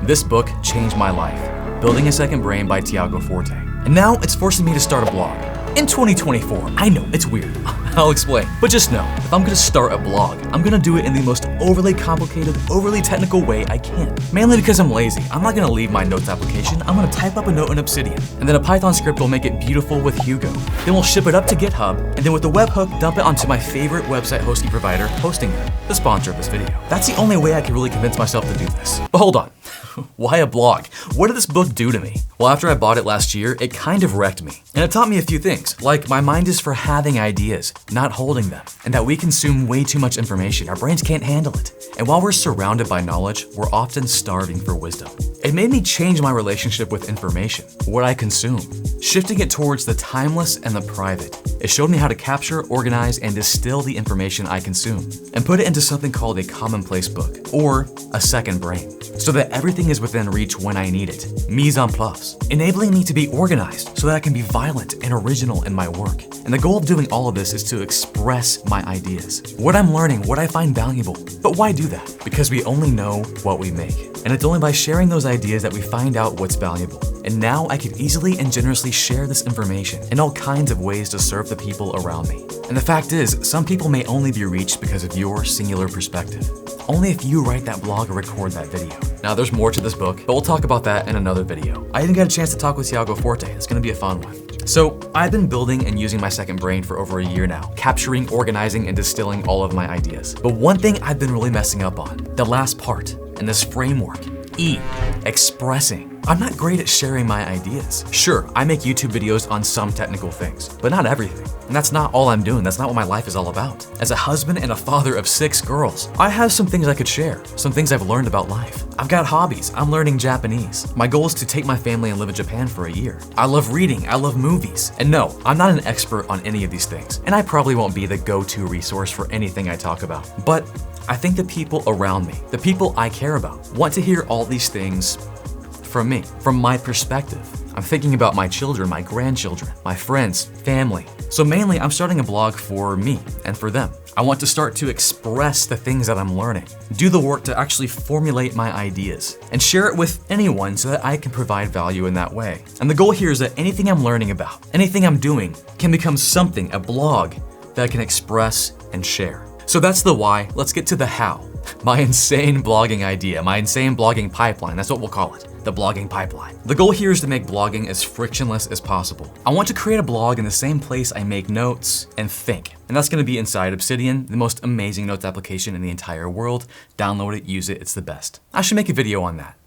This book changed my life. Building a Second Brain by Tiago Forte. And now it's forcing me to start a blog. In 2024, I know, it's weird. I'll explain. But just know, if I'm gonna start a blog, I'm gonna do it in the most overly complicated, overly technical way I can. Mainly because I'm lazy. I'm not gonna leave my notes application. I'm gonna type up a note in Obsidian. And then a Python script will make it beautiful with Hugo. Then we'll ship it up to GitHub, and then with the webhook, dump it onto my favorite website hosting provider, Hostinger, the sponsor of this video. That's the only way I can really convince myself to do this. But hold on. Why a blog? What did this book do to me? Well, after I bought it last year, it kind of wrecked me. And it taught me a few things, like my mind is for having ideas, not holding them, and that we consume way too much information. Our brains can't handle it. And while we're surrounded by knowledge, we're often starving for wisdom. It made me change my relationship with information, what I consume, shifting it towards the timeless and the private. It showed me how to capture, organize, and distill the information I consume, and put it into something called a commonplace book, or a second brain, so that everything is within reach when I need it. Mise en place, enabling me to be organized so that I can be violent and original in my work. And the goal of doing all of this is to express my ideas, what I'm learning, what I find valuable. But why do that? Because we only know what we make. And it's only by sharing those ideas that we find out what's valuable. And now I can easily and generously share this information in all kinds of ways to serve the people around me. And the fact is, some people may only be reached because of your singular perspective. Only if you write that blog or record that video. Now there's more to this book, but we'll talk about that in another video. I even got a chance to talk with Tiago Forte. It's gonna be a fun one. So I've been building and using my second brain for over a year now, capturing, organizing, and distilling all of my ideas. But one thing I've been really messing up on, the last part in this framework, E, expressing. I'm not great at sharing my ideas. Sure, I make YouTube videos on some technical things, but not everything. And that's not all I'm doing. That's not what my life is all about. As a husband and a father of 6 girls, I have some things I could share, some things I've learned about life. I've got hobbies. I'm learning Japanese. My goal is to take my family and live in Japan for a year. I love reading. I love movies. And no, I'm not an expert on any of these things. And I probably won't be the go-to resource for anything I talk about. But I think the people around me, the people I care about, want to hear all these things from me, from my perspective. I'm thinking about my children, my grandchildren, my friends, family. So mainly I'm starting a blog for me and for them. I want to start to express the things that I'm learning, do the work to actually formulate my ideas, and share it with anyone so that I can provide value in that way. And the goal here is that anything I'm learning about, anything I'm doing, can become something, a blog, that I can express and share. So that's the why. Let's get to the how. My insane blogging idea, my insane blogging pipeline, that's what we'll call it, the blogging pipeline. The goal here is to make blogging as frictionless as possible. I want to create a blog in the same place I make notes and think. And that's gonna be inside Obsidian, the most amazing notes application in the entire world. Download it, use it, it's the best. I should make a video on that.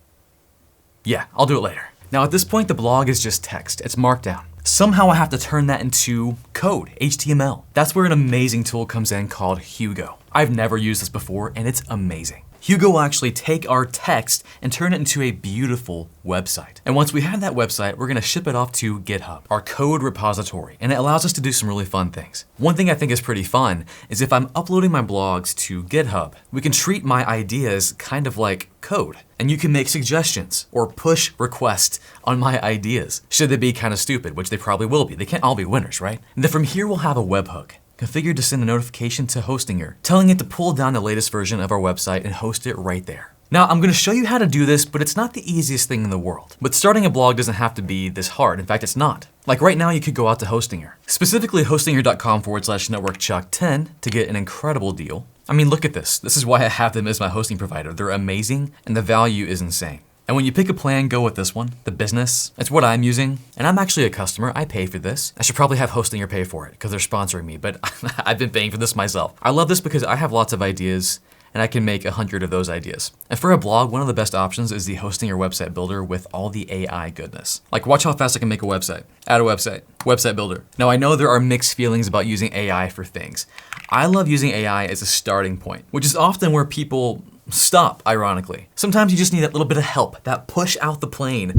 Yeah, I'll do it later. Now at this point, the blog is just text, it's markdown. Somehow I have to turn that into code, HTML. That's where an amazing tool comes in called Hugo. I've never used this before and it's amazing. Hugo will actually take our text and turn it into a beautiful website. And once we have that website, we're gonna ship it off to GitHub, our code repository, and it allows us to do some really fun things. One thing I think is pretty fun is if I'm uploading my blogs to GitHub, we can treat my ideas kind of like code. And you can make suggestions or push requests on my ideas, should they be kind of stupid, which they probably will be. They can't all be winners, right? And then from here, we'll have a webhook configured to send a notification to Hostinger, telling it to pull down the latest version of our website and host it right there. Now, I'm gonna show you how to do this, but it's not the easiest thing in the world. But starting a blog doesn't have to be this hard. In fact, it's not. Like right now, you could go out to Hostinger, specifically hostinger.com/NetworkChuck10 to get an incredible deal. I mean, look at this. This is why I have them as my hosting provider. They're amazing, and the value is insane. And when you pick a plan, go with this one, the business. It's what I'm using, and I'm actually a customer. I pay for this. I should probably have Hostinger pay for it because they're sponsoring me, but I've been paying for this myself. I love this because I have lots of ideas, and I can make 100 of those ideas. And for a blog, one of the best options is the Hostinger website builder with all the AI goodness. Like watch how fast I can make a website, add a website, website builder. Now I know there are mixed feelings about using AI for things. I love using AI as a starting point, which is often where people stop, ironically. Sometimes you just need that little bit of help, that push out the plane.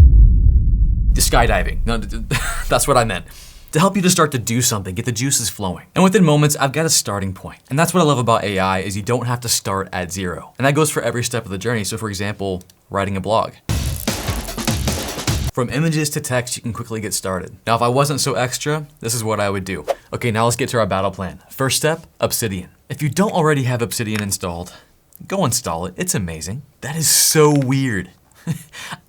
The skydiving, no, that's what I meant. To help you to start to do something, get the juices flowing. And within moments, I've got a starting point. And that's what I love about AI is you don't have to start at zero. And that goes for every step of the journey. So for example, writing a blog. From images to text, you can quickly get started. Now, if I wasn't so extra, this is what I would do. Okay, now let's get to our battle plan. First step, Obsidian. If you don't already have Obsidian installed, go install it, it's amazing. That is so weird.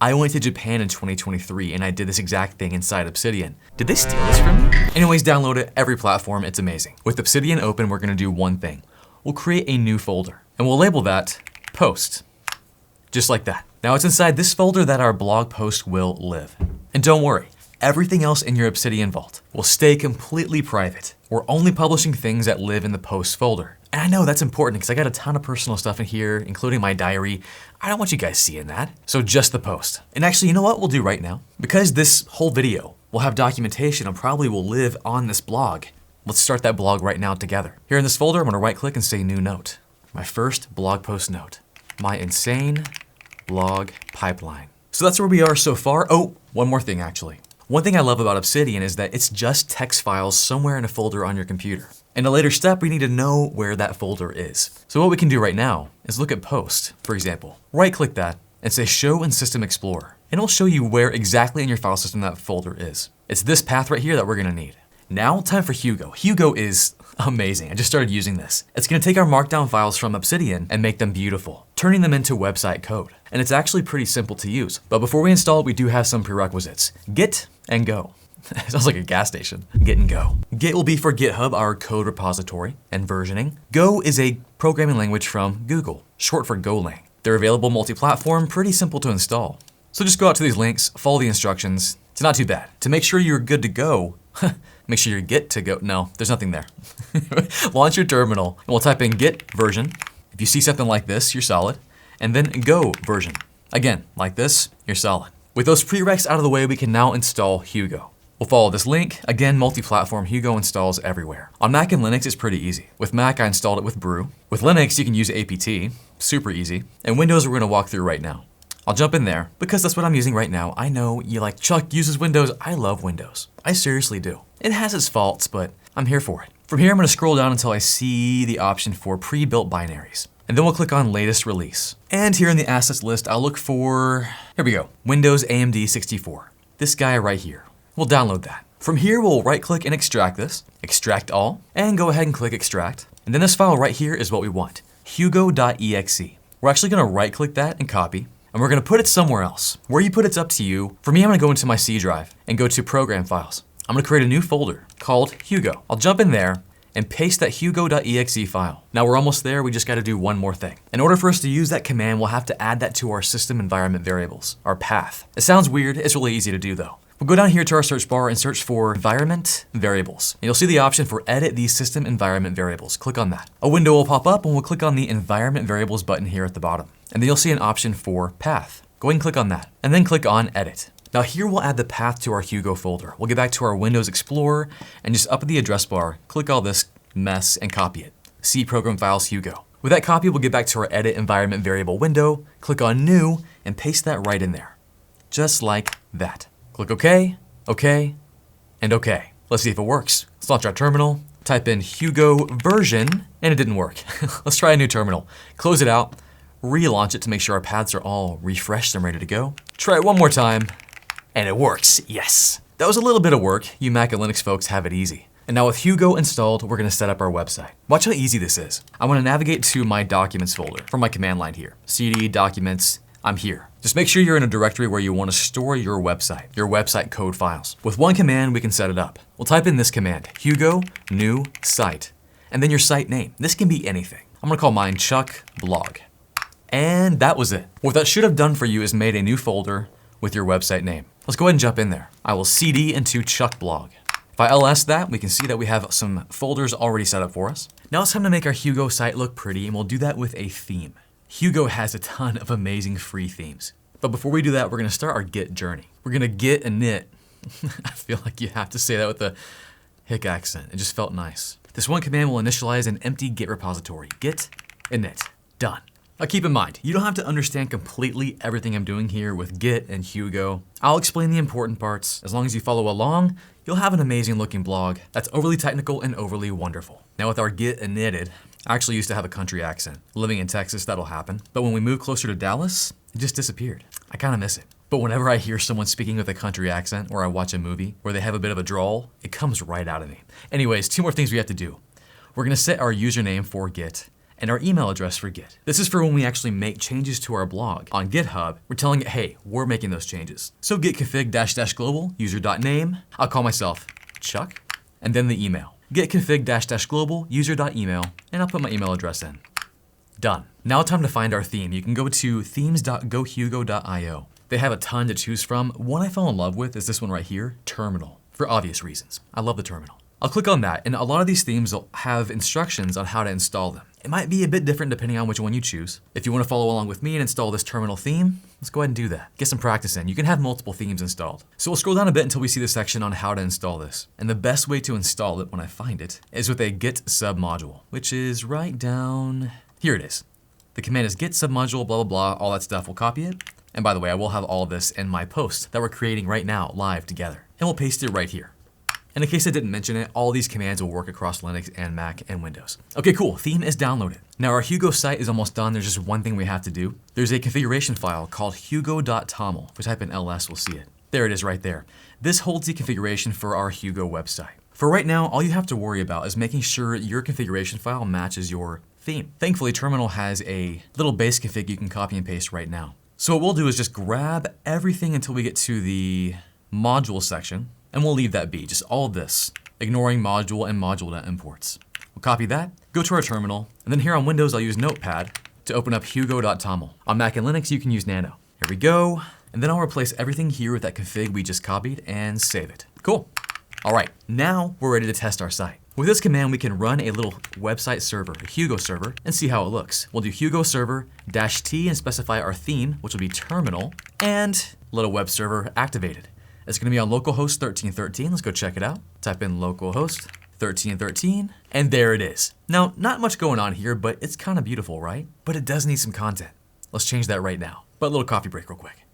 I went to Japan in 2023 and I did this exact thing inside Obsidian. Did they steal this from me? Anyways, download it, every platform, it's amazing. With Obsidian open, we're gonna do one thing. We'll create a new folder and we'll label that post, just like that. Now it's inside this folder that our blog post will live. And don't worry, everything else in your Obsidian vault will stay completely private. We're only publishing things that live in the post folder. And I know that's important because I got a ton of personal stuff in here, including my diary. I don't want you guys seeing that. So just the post. And actually, you know what we'll do right now? Because this whole video will have documentation and probably will live on this blog. Let's start that blog right now together. Here in this folder, I'm gonna right click and say new note. My first blog post note. My insane blog pipeline. So that's where we are so far. Oh, one more thing actually. One thing I love about Obsidian is that it's just text files somewhere in a folder on your computer. In a later step, we need to know where that folder is. So what we can do right now is look at post, for example. Right click that and say show in System Explorer. And it'll show you where exactly in your file system that folder is. It's this path right here that we're gonna need. Now, time for Hugo. Hugo is amazing. I just started using this. It's gonna take our markdown files from Obsidian and make them beautiful, turning them into website code. And it's actually pretty simple to use. But before we install it, we do have some prerequisites. Git and go. It sounds like a gas station. Git and go. Git will be for GitHub, our code repository and versioning. Go is a programming language from Google, short for Golang. They're available multi-platform, pretty simple to install. So just go out to these links, follow the instructions. It's not too bad. To make sure you're good to go, make sure you're Git to go. No, there's nothing there. Launch your terminal and we'll type in Git version. If you see something like this, you're solid. And then Go version. Again, like this, you're solid. With those prereqs out of the way, we can now install Hugo. We'll follow this link. Again, multi-platform, Hugo installs everywhere. On Mac and Linux, it's pretty easy. With Mac, I installed it with Brew. With Linux, you can use apt, super easy. And Windows, we're gonna walk through right now. I'll jump in there because that's what I'm using right now. I know you like, Chuck uses Windows. I love Windows. I seriously do. It has its faults, but I'm here for it. From here, I'm gonna scroll down until I see the option for pre-built binaries. And then we'll click on latest release. And here in the assets list, I'll look for, here we go, Windows AMD 64. This guy right here. We'll download that. From here, we'll right click and extract this, extract all, and go ahead and click extract. And then this file right here is what we want, hugo.exe. We're actually gonna right click that and copy, and we're gonna put it somewhere else. Where you put it's up to you. For me, I'm gonna go into my C drive and go to program files. I'm gonna create a new folder called Hugo. I'll jump in there and paste that hugo.exe file. Now we're almost there, we just gotta do one more thing. In order for us to use that command, we'll have to add that to our system environment variables, our path. It sounds weird, it's really easy to do though. We'll go down here to our search bar and search for environment variables. And you'll see the option for edit these system environment variables. Click on that. A window will pop up and we'll click on the environment variables button here at the bottom. And then you'll see an option for path. Go ahead and click on that and then click on edit. Now here we'll add the path to our Hugo folder. We'll get back to our Windows Explorer and just up at the address bar, click all this mess and copy it. C program files Hugo. With that copy, we'll get back to our edit environment variable window, click on new and paste that right in there. Just like that. Click OK, OK, and OK. Let's see if it works. Let's launch our terminal, type in Hugo version, and it didn't work. Let's try a new terminal. Close it out, relaunch it to make sure our paths are all refreshed and ready to go. Try it one more time, and it works, yes. That was a little bit of work. You Mac and Linux folks have it easy. And now with Hugo installed, we're gonna set up our website. Watch how easy this is. I wanna navigate to my documents folder from my command line here. CD, documents, I'm here. Just make sure you're in a directory where you want to store your website code files. With one command, we can set it up. We'll type in this command, Hugo new site, and then your site name. This can be anything. I'm gonna call mine Chuck blog. And that was it. What that should have done for you is made a new folder with your website name. Let's go ahead and jump in there. I will CD into Chuck blog. If I ls that, we can see that we have some folders already set up for us. Now it's time to make our Hugo site look pretty, and we'll do that with a theme. Hugo has a ton of amazing free themes. But before we do that, we're gonna start our Git journey. We're gonna git init. I feel like you have to say that with a hick accent. It just felt nice. This one command will initialize an empty Git repository. Git init, done. Now keep in mind, you don't have to understand completely everything I'm doing here with Git and Hugo. I'll explain the important parts. As long as you follow along, you'll have an amazing looking blog that's overly technical and overly wonderful. Now with our Git initted, I actually used to have a country accent. Living in Texas, that'll happen. But when we moved closer to Dallas, it just disappeared. I kind of miss it. But whenever I hear someone speaking with a country accent or I watch a movie where they have a bit of a drawl, it comes right out of me. Anyways, two more things we have to do. We're gonna set our username for Git and our email address for Git. This is for when we actually make changes to our blog. On GitHub, we're telling it, hey, we're making those changes. So git config -- global user.name, I'll call myself Chuck, and then the email. Git config -- global user.email, and I'll put my email address in. Done. Now time to find our theme. You can go to themes.gohugo.io. They have a ton to choose from. One I fell in love with is this one right here, Terminal, for obvious reasons. I love the terminal. I'll click on that, and a lot of these themes will have instructions on how to install them. It might be a bit different depending on which one you choose. If you want to follow along with me and install this terminal theme, let's go ahead and do that. Get some practice in. You can have multiple themes installed. So we'll scroll down a bit until we see the section on how to install this. And the best way to install it when I find it is with a git submodule, which is right down, here it is. The command is git submodule, blah, blah, blah, all that stuff. We'll copy it. And by the way, I will have all of this in my post that we're creating right now live together. And we'll paste it right here. And in case I didn't mention it, all these commands will work across Linux and Mac and Windows. Okay, cool, theme is downloaded. Now our Hugo site is almost done. There's just one thing we have to do. There's a configuration file called hugo.toml. If we type in ls, we'll see it. There it is right there. This holds the configuration for our Hugo website. For right now, all you have to worry about is making sure your configuration file matches your theme. Thankfully, Terminal has a little base config you can copy and paste right now. So what we'll do is just grab everything until we get to the module section, and we'll leave that be, just all of this, ignoring module and module.imports. We'll copy that, go to our terminal, and then here on Windows, I'll use Notepad to open up hugo.toml. On Mac and Linux, you can use Nano. Here we go, and then I'll replace everything here with that config we just copied and save it. Cool. All right, now we're ready to test our site. With this command, we can run a little website server, a Hugo server, and see how it looks. We'll do Hugo server -t and specify our theme, which will be terminal, and let a web server activated. It's gonna be on localhost 1313. Let's go check it out. Type in localhost 1313, and there it is. Now, not much going on here, but it's kind of beautiful, right? But it does need some content. Let's change that right now. But a little coffee break real quick.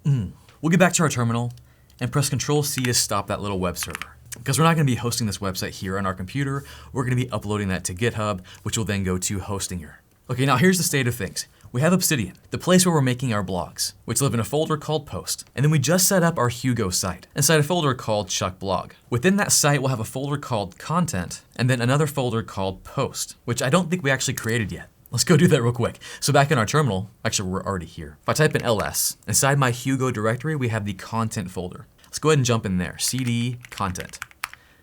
We'll get back to our terminal and press Control-C to stop that little web server. Because we're not gonna be hosting this website here on our computer, we're gonna be uploading that to GitHub, which will then go to Hostinger. Okay, now here's the state of things. We have Obsidian, the place where we're making our blogs, which live in a folder called Post. And then we just set up our Hugo site inside a folder called Chuck Blog. Within that site, we'll have a folder called Content, and then another folder called Post, which I don't think we actually created yet. Let's go do that real quick. So back in our terminal, actually we're already here. If I type in ls, inside my Hugo directory, we have the content folder. Let's go ahead and jump in there, cd content.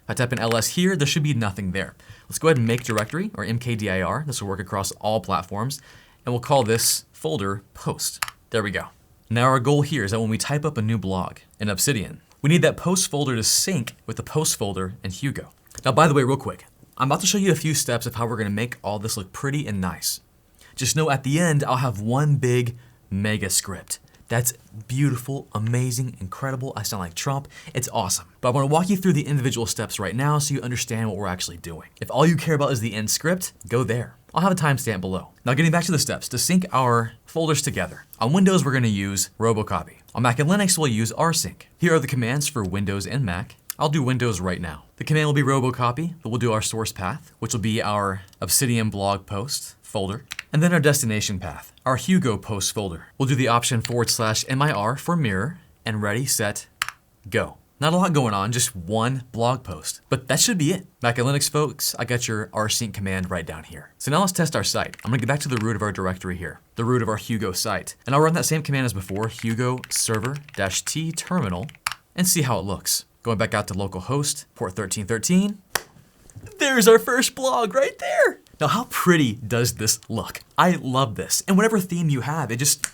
If I type in ls here, there should be nothing there. Let's go ahead and make directory, or mkdir. This will work across all platforms. And we'll call this folder post. There we go. Now our goal here is that when we type up a new blog in Obsidian, we need that post folder to sync with the post folder in Hugo. Now, by the way, real quick, I'm about to show you a few steps of how we're gonna make all this look pretty and nice. Just know at the end, I'll have one big mega script. That's beautiful, amazing, incredible. I sound like Trump. It's awesome. But I want to walk you through the individual steps right now so you understand what we're actually doing. If all you care about is the end script, go there. I'll have a timestamp below. Now getting back to the steps, to sync our folders together. On Windows, we're gonna use Robocopy. On Mac and Linux, we'll use rsync. Here are the commands for Windows and Mac. I'll do Windows right now. The command will be Robocopy, but we'll do our source path, which will be our Obsidian blog post folder, and then our destination path, our Hugo post folder. We'll do the option /mir for mirror, and ready, set, go. Not a lot going on, just one blog post, but that should be it. Mac and Linux folks, I got your rsync command right down here. So now let's test our site. I'm gonna get back to the root of our directory here, the root of our Hugo site. And I'll run that same command as before, Hugo server -t terminal, and see how it looks. Going back out to localhost, port 1313. There's our first blog right there. Now, how pretty does this look? I love this. And whatever theme you have, it just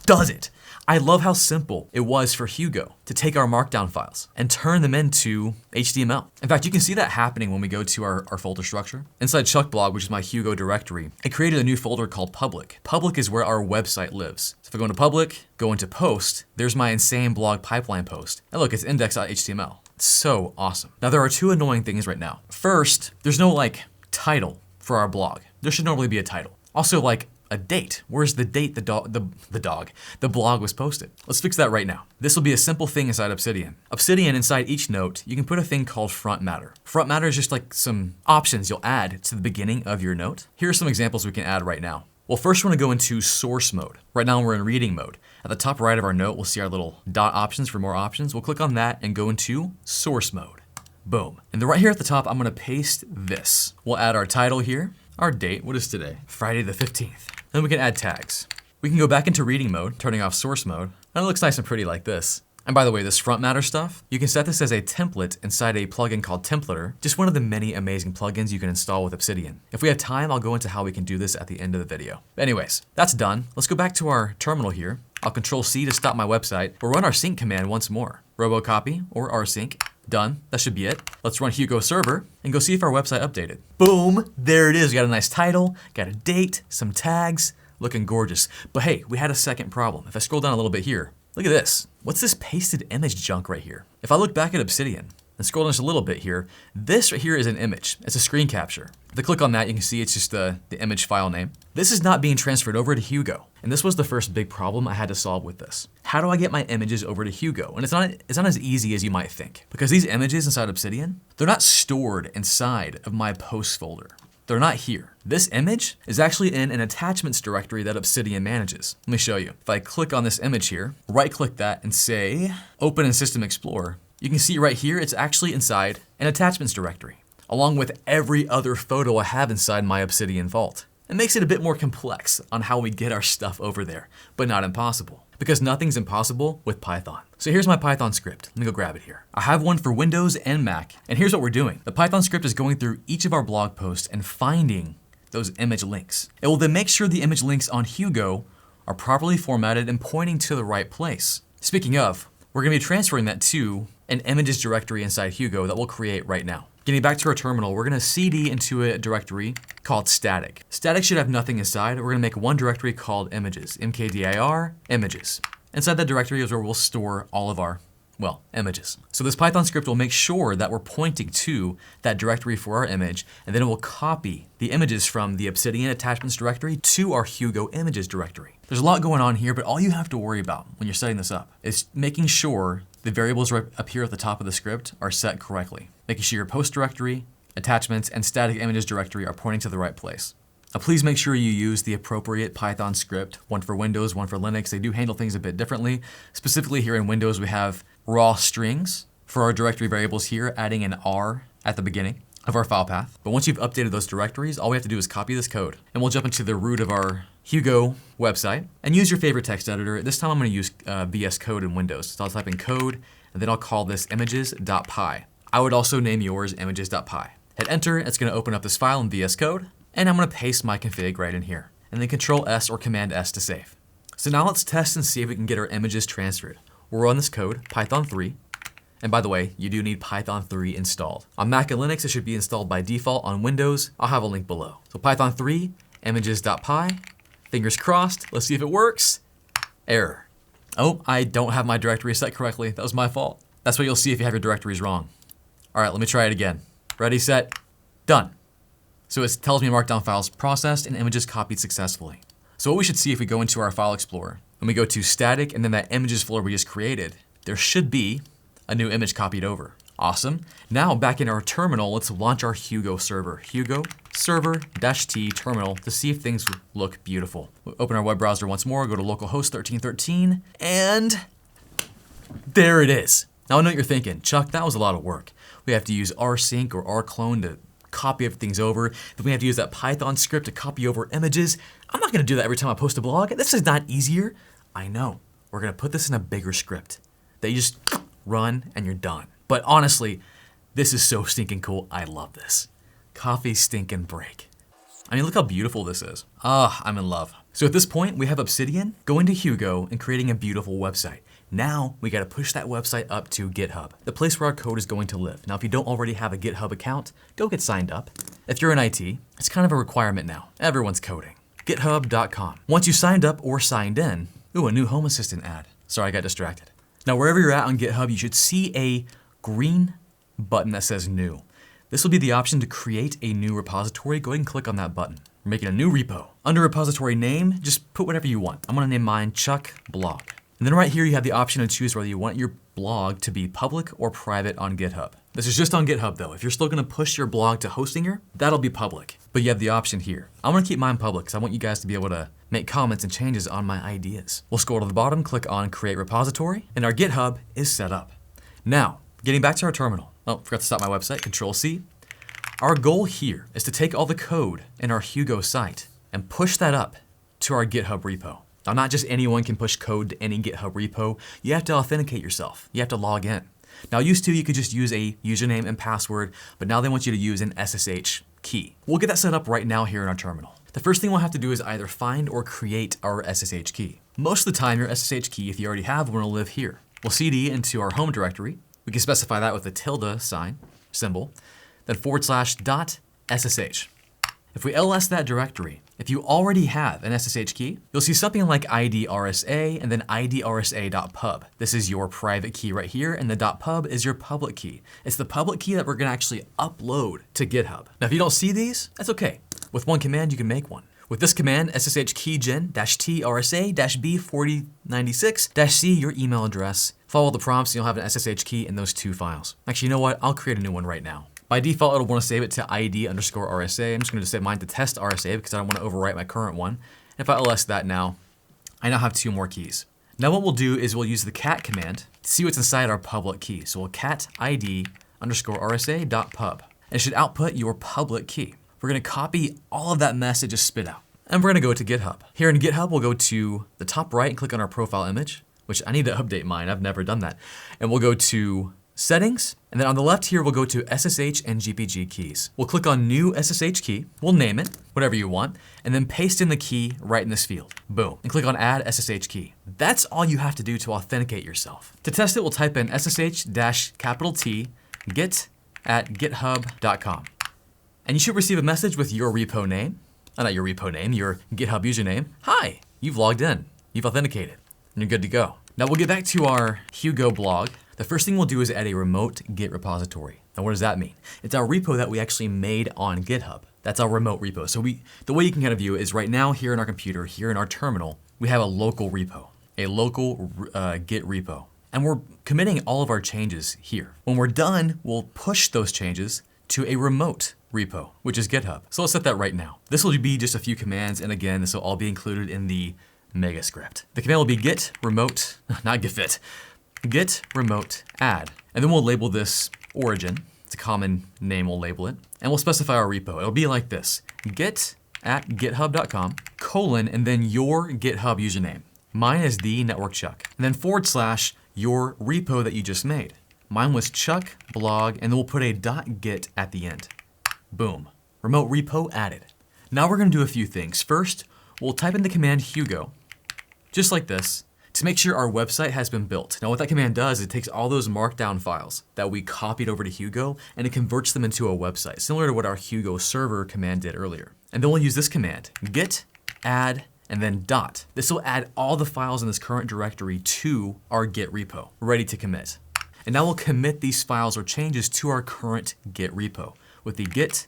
does it. I love how simple it was for Hugo to take our markdown files and turn them into HTML. In fact, you can see that happening when we go to our folder structure. Inside Chuck Blog, which is my Hugo directory, I created a new folder called Public. Public is where our website lives. So if I go into Public, go into Post, there's my insane blog pipeline post. And look, it's index.html. It's so awesome. Now, there are two annoying things right now. First, there's no title for our blog. There should normally be a title. Also, a date. Where's the date the blog was posted? Let's fix that right now. This will be a simple thing inside Obsidian. Obsidian, inside each note, you can put a thing called Frontmatter. Frontmatter is just some options you'll add to the beginning of your note. Here are some examples we can add right now. Well, first we're gonna go into source mode. Right now we're in reading mode. At the top right of our note, we'll see our little dot options for more options. We'll click on that and go into source mode. Boom. And then right here at the top, I'm gonna paste this. We'll add our title here, our date, what is today? Friday the 15th. Then we can add tags. We can go back into reading mode, turning off source mode, and it looks nice and pretty like this. And by the way, this Frontmatter stuff, you can set this as a template inside a plugin called Templater, just one of the many amazing plugins you can install with Obsidian. If we have time, I'll go into how we can do this at the end of the video. But anyways, that's done. Let's go back to our terminal here. I'll Control-C to stop my website. We'll run our sync command once more. Robocopy or rsync. Done. That should be it. Let's run Hugo server and go see if our website updated. Boom, there it is. We got a nice title, got a date, some tags, looking gorgeous. But hey, we had a second problem. If I scroll down a little bit here, look at this. What's this pasted image junk right here? If I look back at Obsidian and scroll down just a little bit here, this right here is an image. It's a screen capture. If I click on that, you can see it's just the image file name. This is not being transferred over to Hugo. And this was the first big problem I had to solve with this. How do I get my images over to Hugo? And it's not as easy as you might think, because these images inside Obsidian, they're not stored inside of my posts folder. They're not here. This image is actually in an attachments directory that Obsidian manages. Let me show you. If I click on this image here, right click that and say, open in System Explorer, you can see right here, it's actually inside an attachments directory, along with every other photo I have inside my Obsidian vault. It makes it a bit more complex on how we get our stuff over there, but not impossible, because nothing's impossible with Python. So here's my Python script. Let me go grab it here. I have one for Windows and Mac, and here's what we're doing. The Python script is going through each of our blog posts and finding those image links. It will then make sure the image links on Hugo are properly formatted and pointing to the right place. Speaking of, we're gonna be transferring that to an images directory inside Hugo that we'll create right now. Getting back to our terminal, we're gonna cd into a directory called static. Static should have nothing inside. We're gonna make one directory called images, mkdir images. Inside that directory is where we'll store all of our, well, images. So this Python script will make sure that we're pointing to that directory for our image, and then it will copy the images from the Obsidian attachments directory to our Hugo images directory. There's a lot going on here, but all you have to worry about when you're setting this up is making sure the variables right up here at the top of the script are set correctly. Making sure your post directory, attachments, and static images directory are pointing to the right place. Now please make sure you use the appropriate Python script, one for Windows, one for Linux. They do handle things a bit differently. Specifically here in Windows, we have raw strings for our directory variables here, adding an R at the beginning of our file path. But once you've updated those directories, all we have to do is copy this code, and we'll jump into the root of our Hugo website and use your favorite text editor. This time I'm gonna use VS Code in Windows. So I'll type in code, and then I'll call this images.py. I would also name yours images.py. Hit enter, it's gonna open up this file in VS Code, and I'm gonna paste my config right in here, and then Control S or Command S to save. So now let's test and see if we can get our images transferred. We'll run this code, Python 3, and by the way, you do need Python 3 installed. On Mac and Linux, it should be installed by default. On Windows, I'll have a link below. So Python 3, images.py, fingers crossed, let's see if it works. Error. Oh, I don't have my directory set correctly. That was my fault. That's what you'll see if you have your directories wrong. All right, let me try it again. Ready, set, done. So it tells me Markdown files processed and images copied successfully. So what we should see if we go into our file explorer, when we go to static and then that images folder we just created, there should be a new image copied over. Awesome. Now back in our terminal, let's launch our Hugo server. Hugo server-t terminal to see if things look beautiful. We'll open our web browser once more, go to localhost 1313, and there it is. Now I know what you're thinking, Chuck, that was a lot of work. We have to use rsync or rclone to copy everything over. Then we have to use that Python script to copy over images. I'm not gonna do that every time I post a blog. This is not easier. I know. We're gonna put this in a bigger script that you just run and you're done. But honestly, this is so stinking cool. I love this. Coffee stinking break. I mean, look how beautiful this is. I'm in love. So at this point, we have Obsidian going to Hugo and creating a beautiful website. Now we gotta push that website up to GitHub, the place where our code is going to live. Now, if you don't already have a GitHub account, go get signed up. If you're in IT, it's kind of a requirement now. Everyone's coding. GitHub.com. Once you signed up or signed in, ooh, a new Home Assistant ad. Sorry, I got distracted. Now, wherever you're at on GitHub, you should see a green button that says new. This will be the option to create a new repository. Go ahead and click on that button. We're making a new repo. Under repository name, just put whatever you want. I'm gonna name mine Chuck Blog. And then right here, you have the option to choose whether you want your blog to be public or private on GitHub. This is just on GitHub though. If you're still gonna push your blog to Hostinger, that'll be public. But you have the option here. I'm gonna keep mine public because I want you guys to be able to make comments and changes on my ideas. We'll scroll to the bottom, click on Create Repository, and our GitHub is set up. Now, getting back to our terminal, Oh, forgot to stop my website, Control C. Our goal here is to take all the code in our Hugo site and push that up to our GitHub repo. Now, not just anyone can push code to any GitHub repo. You have to authenticate yourself. You have to log in. Now, used to, you could just use a username and password, but now they want you to use an SSH key. We'll get that set up right now here in our terminal. The first thing we'll have to do is either find or create our SSH key. Most of the time, your SSH key, if you already have one, will live here. We'll cd into our home directory. We can specify that with a tilde sign, symbol, then /.ssh. If we ls that directory, if you already have an SSH key, you'll see something like IDRSA and then IDRSA.pub. This is your private key right here, and the .pub is your public key. It's the public key that we're gonna actually upload to GitHub. Now, if you don't see these, that's okay. With one command, you can make one. With this command, ssh keygen-trsa-b4096-c, your email address. Follow the prompts and you'll have an SSH key in those two files. Actually, you know what? I'll create a new one right now. By default, it'll want to save it to ID_RSA. I'm just going to save mine to test RSA because I don't want to overwrite my current one. And if I ls that now, I now have two more keys. Now what we'll do is we'll use the cat command to see what's inside our public key. So we'll cat ID_RSA.pub. And it should output your public key. We're going to copy all of that mess it just spit out. And we're going to go to GitHub. Here in GitHub, we'll go to the top right and click on our profile image, which I need to update mine. I've never done that. And we'll go to Settings, and then on the left here, we'll go to SSH and GPG keys. We'll click on New SSH key. We'll name it, whatever you want, and then paste in the key right in this field. Boom. And click on Add SSH key. That's all you have to do to authenticate yourself. To test it, we'll type in SSH-T git@github.com. And you should receive a message with your repo name. Not your repo name, your GitHub username. Hi, you've logged in. You've authenticated. And you're good to go. Now we'll get back to our Hugo blog. The first thing we'll do is add a remote Git repository. Now what does that mean? It's our repo that we actually made on GitHub. That's our remote repo. So the way you can kind of view it is right now here in our computer, here in our terminal, we have a local repo, a local Git repo. And we're committing all of our changes here. When we're done, we'll push those changes to a remote repo, which is GitHub. So let's set that right now. This will be just a few commands, and again, this will all be included in the mega script. The command will be git remote, not git remote add. And then we'll label this origin. It's a common name, we'll label it. And we'll specify our repo. It'll be like this, git@github.com, and then your GitHub username. Mine is the NetworkChuck. And then / your repo that you just made. Mine was Chuck blog, and then we'll put a .git at the end. Boom, remote repo added. Now we're gonna do a few things. First, we'll type in the command Hugo, just like this, to make sure our website has been built. Now what that command does is it takes all those markdown files that we copied over to Hugo and it converts them into a website, similar to what our Hugo server command did earlier. And then we'll use this command, git add and then dot. This will add all the files in this current directory to our Git repo, ready to commit. And now we'll commit these files or changes to our current Git repo with the git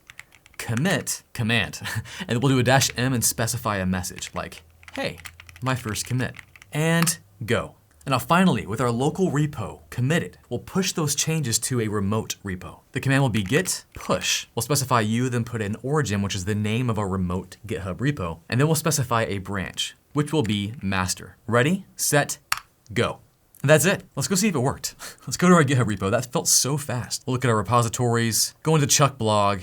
commit command. And we'll do a -m and specify a message like, hey, my first commit. And go. And now finally, with our local repo committed, we'll push those changes to a remote repo. The command will be git push. We'll specify you, then put in origin, which is the name of our remote GitHub repo. And then we'll specify a branch, which will be master. Ready, set, go. And that's it. Let's go see if it worked. Let's go to our GitHub repo. That felt so fast. We'll look at our repositories, go into Chuck blog,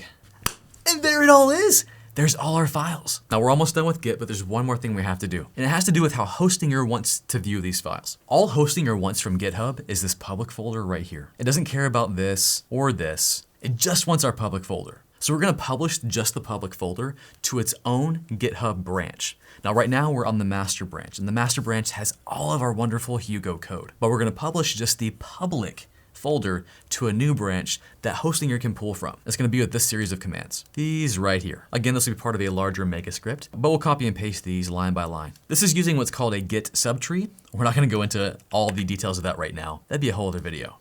and there it all is. There's all our files. Now we're almost done with Git, but there's one more thing we have to do. And it has to do with how Hostinger wants to view these files. All Hostinger wants from GitHub is this public folder right here. It doesn't care about this or this. It just wants our public folder. So we're gonna publish just the public folder to its own GitHub branch. Now right now we're on the master branch, and the master branch has all of our wonderful Hugo code. But we're gonna publish just the public folder to a new branch that Hostinger can pull from. It's gonna be with this series of commands. These right here. Again, this will be part of a larger mega script, but we'll copy and paste these line by line. This is using what's called a Git subtree. We're not gonna go into all the details of that right now. That'd be a whole other video.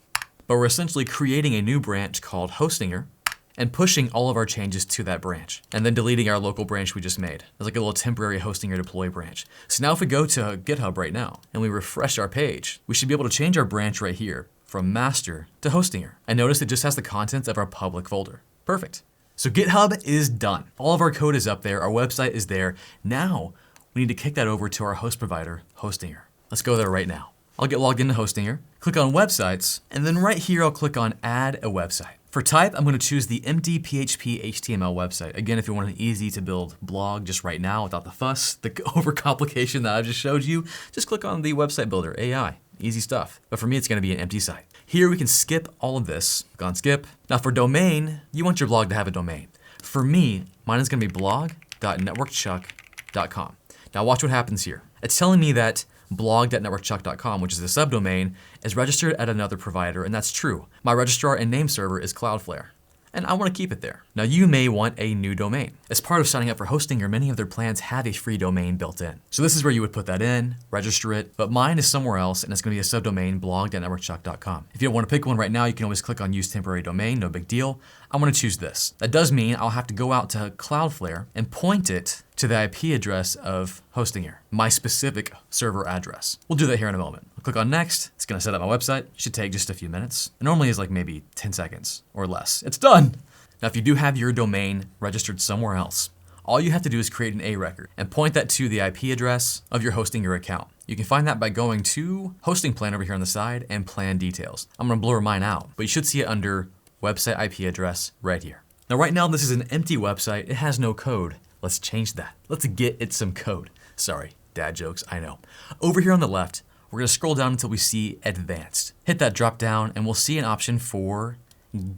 But we're essentially creating a new branch called Hostinger and pushing all of our changes to that branch, and then deleting our local branch we just made. It's like a little temporary Hostinger deploy branch. So now if we go to GitHub right now and we refresh our page, we should be able to change our branch right here from master to Hostinger. And notice it just has the contents of our public folder. Perfect. So GitHub is done. All of our code is up there. Our website is there. Now we need to kick that over to our host provider, Hostinger. Let's go there right now. I'll get logged into Hostinger, click on websites, and then right here I'll click on add a website. For type, I'm going to choose the empty PHP HTML website. Again, if you want an easy to build blog just right now without the fuss, the overcomplication that I just showed you, just click on the website builder, AI. Easy stuff. But for me, it's going to be an empty site. Here we can skip all of this. Click on skip. Now for domain, you want your blog to have a domain. For me, mine is going to be blog.networkchuck.com. Now watch what happens here. It's telling me that blog.networkchuck.com, which is a subdomain, is registered at another provider, and that's true. My registrar and name server is Cloudflare, and I want to keep it there. Now you may want a new domain. As part of signing up for Hostinger, many of their plans have a free domain built in. So this is where you would put that in, register it, but mine is somewhere else, and it's going to be a subdomain, blog.networkchuck.com. If you don't want to pick one right now, you can always click on use temporary domain, no big deal. I'm going to choose this. That does mean I'll have to go out to Cloudflare and point it to the IP address of Hostinger, my specific server address. We'll do that here in a moment. I'll click on next. It's going to set up my website. It should take just a few minutes. It normally is like maybe 10 seconds or less. It's done. Now, if you do have your domain registered somewhere else, all you have to do is create an A record and point that to the IP address of your Hostinger account. You can find that by going to hosting plan over here on the side and plan details. I'm going to blur mine out, but you should see it under website IP address right here. Now, right now, this is an empty website. It has no code. Let's change that. Let's get it some code. Sorry, dad jokes, I know. Over here on the left, we're going to scroll down until we see advanced. Hit that drop down and we'll see an option for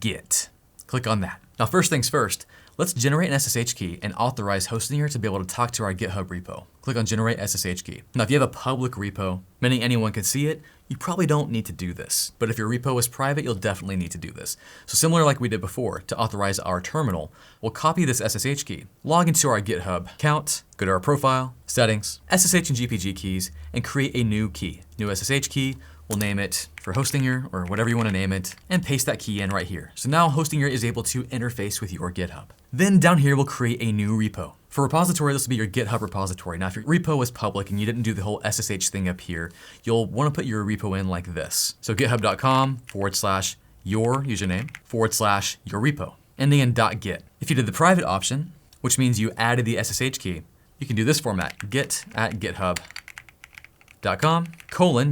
Git. Click on that. Now, first things first, let's generate an SSH key and authorize Hostinger to be able to talk to our GitHub repo. Click on generate SSH key. Now, if you have a public repo, meaning anyone can see it, you probably don't need to do this. But if your repo is private, you'll definitely need to do this. So similar like we did before, to authorize our terminal, we'll copy this SSH key, log into our GitHub account, go to our profile, settings, SSH and GPG keys, and create a new key. New SSH key, we'll name it for Hostinger or whatever you want to name it, and paste that key in right here. So now Hostinger is able to interface with your GitHub. Then down here, we'll create a new repo. For repository, this will be your GitHub repository. Now, if your repo is public and you didn't do the whole SSH thing up here, you'll want to put your repo in like this. So github.com/your username/your repo, ending in .git. If you did the private option, which means you added the SSH key, you can do this format, git@github.com,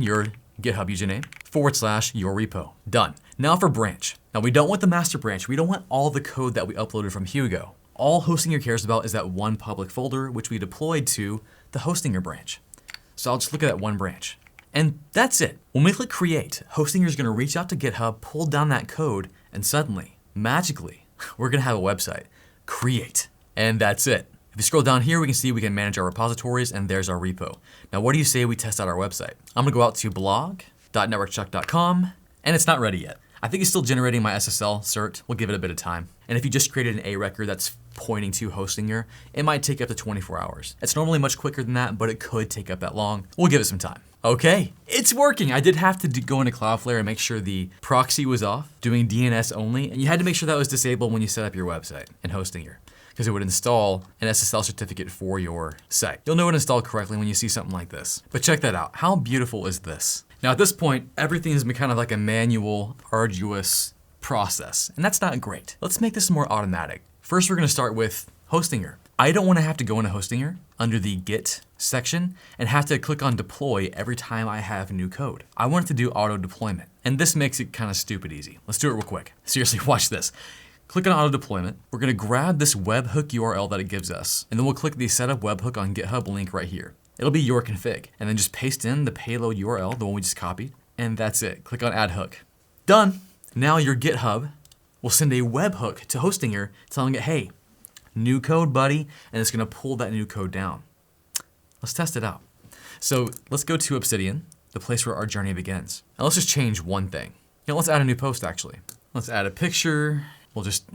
your GitHub username, /your repo. Done. Now for branch. Now we don't want the master branch. We don't want all the code that we uploaded from Hugo. All Hostinger cares about is that one public folder, which we deployed to the Hostinger branch. So I'll just look at that one branch. And that's it. When we click create, Hostinger is going to reach out to GitHub, pull down that code, and suddenly, magically, we're going to have a website. Create. And that's it. If you scroll down here, we can see we can manage our repositories, and there's our repo. Now, what do you say we test out our website? I'm going to go out to blog.networkchuck.com, and it's not ready yet. I think it's still generating my SSL cert. We'll give it a bit of time. And if you just created an A record that's pointing to Hostinger, it might take up to 24 hours. It's normally much quicker than that, but it could take up that long. We'll give it some time. Okay, it's working. I did have to go into Cloudflare and make sure the proxy was off, doing DNS only, and you had to make sure that was disabled when you set up your website in Hostinger, because it would install an SSL certificate for your site. You'll know it installed correctly when you see something like this. But check that out. How beautiful is this? Now at this point, everything has been kind of like a manual, arduous process, and that's not great. Let's make this more automatic. First, we're gonna start with Hostinger. I don't wanna have to go into Hostinger under the Git section and have to click on deploy every time I have new code. I want it to do auto deployment, and this makes it kind of stupid easy. Let's do it real quick. Seriously, watch this. Click on auto deployment. We're gonna grab this webhook URL that it gives us, and then we'll click the setup webhook on GitHub link right here. It'll be your config, and then just paste in the payload URL, the one we just copied, and that's it. Click on add hook. Done. Now your GitHub will send a webhook to Hostinger telling it, hey, new code, buddy, and it's gonna pull that new code down. Let's test it out. So let's go to Obsidian, the place where our journey begins. Now let's just change one thing. Let's add a new post actually. Let's add a picture. We'll just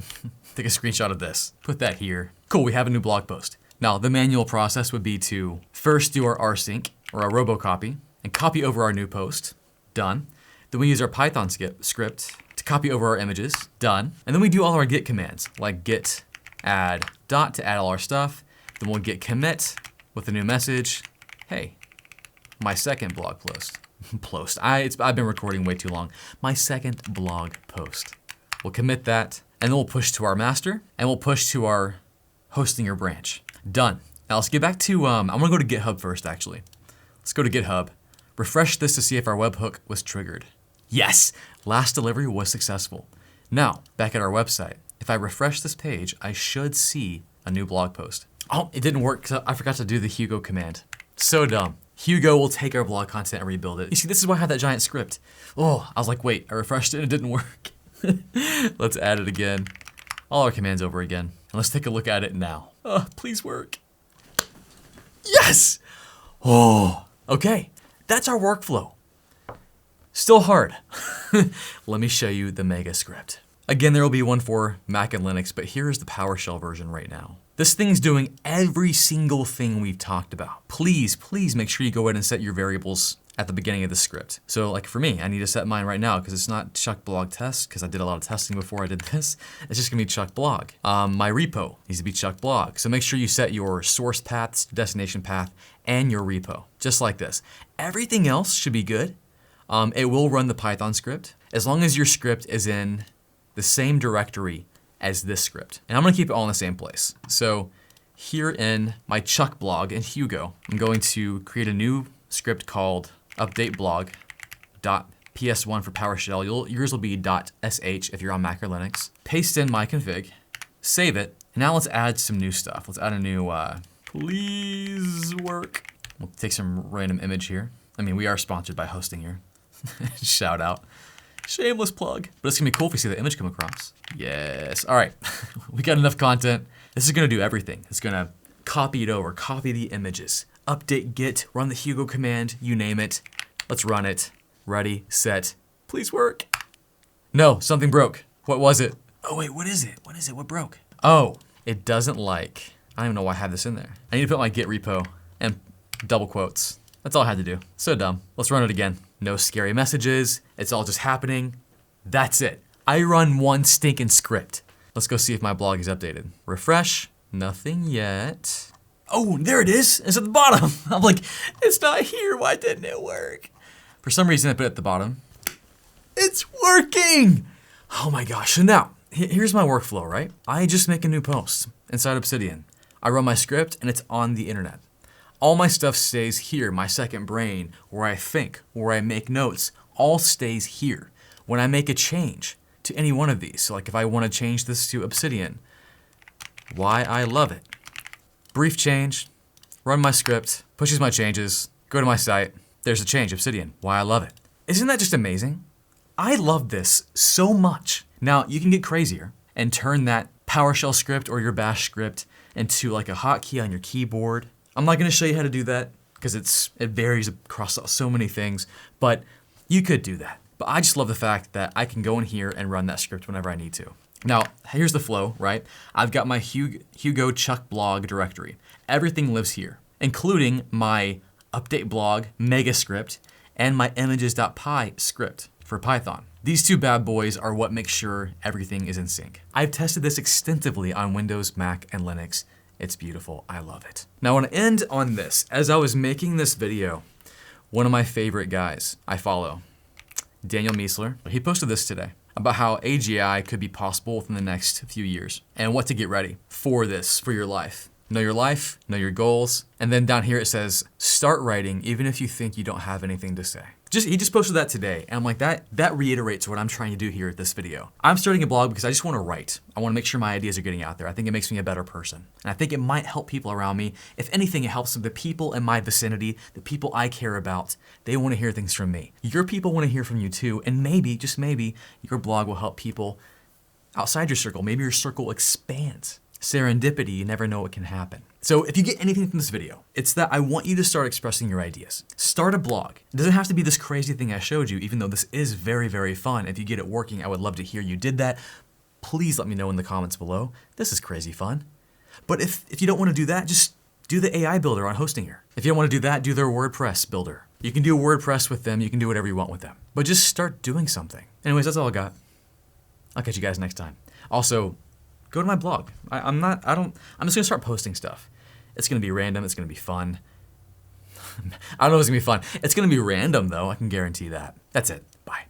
take a screenshot of this, put that here. Cool, we have a new blog post. Now, the manual process would be to first do our rsync, or our robocopy, and copy over our new post. Done. Then we use our Python script to copy over our images. Done. And then we do all our git commands, like git add dot to add all our stuff. Then we'll git commit with a new message. Hey, my second blog post. I've been recording way too long. My second blog post. We'll commit that, and then we'll push to our master, and we'll push to our Hostinger branch. Done. Now let's get back to, I'm gonna go to GitHub first actually. Let's go to GitHub. Refresh this to see if our webhook was triggered. Yes, last delivery was successful. Now, back at our website, if I refresh this page, I should see a new blog post. Oh, it didn't work because I forgot to do the Hugo command. So dumb. Hugo will take our blog content and rebuild it. You see, this is why I had that giant script. Oh, I was like, wait, I refreshed it and it didn't work. Let's add it again. All our commands over again. And let's take a look at it now. Please work. Yes! Oh, okay. That's our workflow. Still hard. Let me show you the mega script. Again, there will be one for Mac and Linux, but here's the PowerShell version right now. This thing's doing every single thing we've talked about. Please, please make sure you go ahead and set your variables at the beginning of the script. So like for me, I need to set mine right now because it's not Chuck blog test because I did a lot of testing before I did this. It's just gonna be Chuck blog. My repo needs to be Chuck blog. So make sure you set your source paths, destination path, and your repo, just like this. Everything else should be good. It will run the Python script as long as your script is in the same directory as this script. And I'm gonna keep it all in the same place. So here in my Chuck blog in Hugo, I'm going to create a new script called update blog.ps1 for PowerShell. Yours will be .sh if you're on Mac or Linux. Paste in my config, save it, and now let's add some new stuff. Let's add a new, please work. We'll take some random image here. I mean, we are sponsored by Hostinger. Shout out. Shameless plug. But it's gonna be cool if we see the image come across. Yes, all right. We got enough content. This is gonna do everything. It's gonna copy it over, copy the images, update Git, run the Hugo command, you name it. Let's run it. Ready, set, please work. No, something broke. What was it? Oh wait, what is it? What is it? What broke? Oh, it doesn't like, I don't even know why I have this in there. I need to put my Git repo and double quotes. That's all I had to do. So dumb. Let's run it again. No scary messages. It's all just happening. That's it. I run one stinking script. Let's go see if my blog is updated. Refresh. Nothing yet. Oh, there it is. It's at the bottom. I'm like, it's not here. Why didn't it work? For some reason, I put it at the bottom. It's working. Oh my gosh. So now, here's my workflow, right? I just make a new post inside Obsidian. I run my script and it's on the internet. All my stuff stays here, my second brain, where I think, where I make notes, all stays here. When I make a change to any one of these, so like if I want to change this to Obsidian, why I love it. Brief change, run my script, pushes my changes, go to my site, there's a change, Obsidian, why I love it. Isn't that just amazing? I love this so much. Now, you can get crazier and turn that PowerShell script or your Bash script into like a hotkey on your keyboard. I'm not gonna show you how to do that because it varies across so many things, but you could do that. But I just love the fact that I can go in here and run that script whenever I need to. Now, here's the flow, right? I've got my Hugo Chuck blog directory. Everything lives here, including my update blog mega script and my images.py script for Python. These two bad boys are what makes sure everything is in sync. I've tested this extensively on Windows, Mac, and Linux. It's beautiful, I love it. Now I wanna end on this. As I was making this video, one of my favorite guys I follow, Daniel Miesler, he posted this today about how AGI could be possible within the next few years and what to get ready for this, for your life. Know your life, know your goals, and then down here it says, start writing even if you think you don't have anything to say. He just posted that today, and I'm like, that reiterates what I'm trying to do here at this video. I'm starting a blog because I just want to write. I want to make sure my ideas are getting out there. I think it makes me a better person. And I think it might help people around me. If anything, it helps the people in my vicinity, the people I care about. They want to hear things from me. Your people want to hear from you too, and maybe, just maybe, your blog will help people outside your circle. Maybe your circle expands. Serendipity, you never know what can happen. So if you get anything from this video, it's that I want you to start expressing your ideas. Start a blog. It doesn't have to be this crazy thing I showed you, even though this is very, very fun. If you get it working, I would love to hear you did that. Please let me know in the comments below. This is crazy fun. But if you don't want to do that, just do the AI builder on Hostinger. If you don't want to do that, do their WordPress builder. You can do WordPress with them. You can do whatever you want with them. But just start doing something. Anyways, that's all I got. I'll catch you guys next time. Also, go to my blog. I'm just gonna start posting stuff. It's gonna be random, it's gonna be fun. I don't know if it's gonna be fun. It's gonna be random though, I can guarantee that. That's it, bye.